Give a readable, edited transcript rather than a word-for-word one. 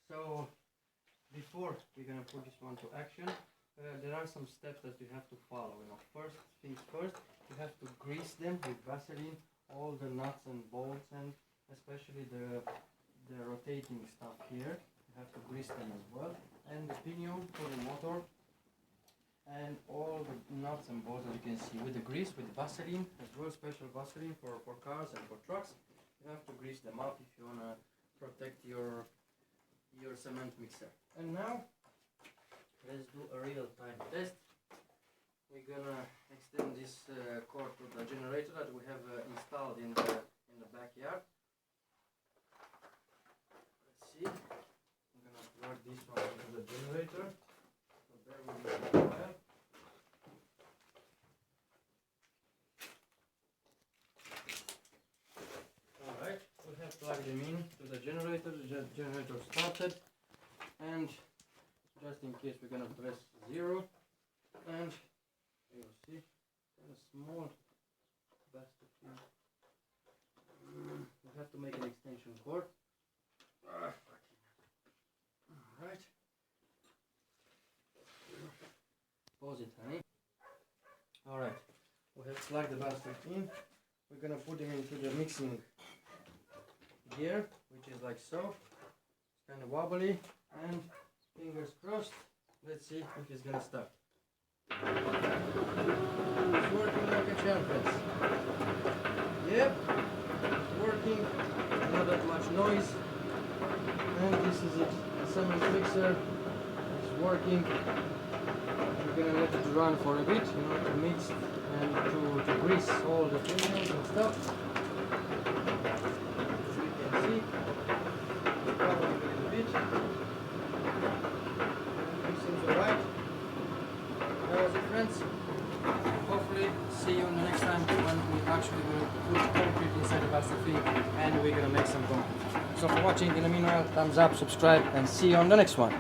So before we're gonna put this one to action, there are some steps that you have to follow. First things first, you have to grease them with Vaseline, all the nuts and bolts, and especially the rotating stuff here. You have to grease them as well, and the pinion for the motor, and all the nuts and bolts, as you can see, with the grease, with Vaseline as well, special Vaseline for cars and for trucks. You have to grease them up if you wanna protect your cement mixer. And now let's do a real-time test. We're gonna extend this cord to the generator that we have installed in the backyard. Let's see. I'm gonna plug this one into the generator. So bear with me for a while. Alright, we have plugged them in to the generator. The generator started, and just in case we're gonna press 0, and you'll see kind of small plastic here. We have to make an extension cord. Alright. Pause it, honey. Alright, we have plugged the plastic in. We're gonna put him into the mixing gear, which is like so. It's kind of wobbly, and fingers crossed, let's see if it's gonna start. It's working like a champ, friends. Yep, it's working, not that much noise. And this is it, the cement mixer is working. We're gonna let it run for a bit, to mix and to grease all the pinions and stuff. As you can see, probably a little bit. Seems alright. That was it, friends. Hopefully see you next time when we actually will put concrete inside the Vaseline and we're gonna make some concrete. So for watching, in the meanwhile, thumbs up, subscribe, and see you on the next one.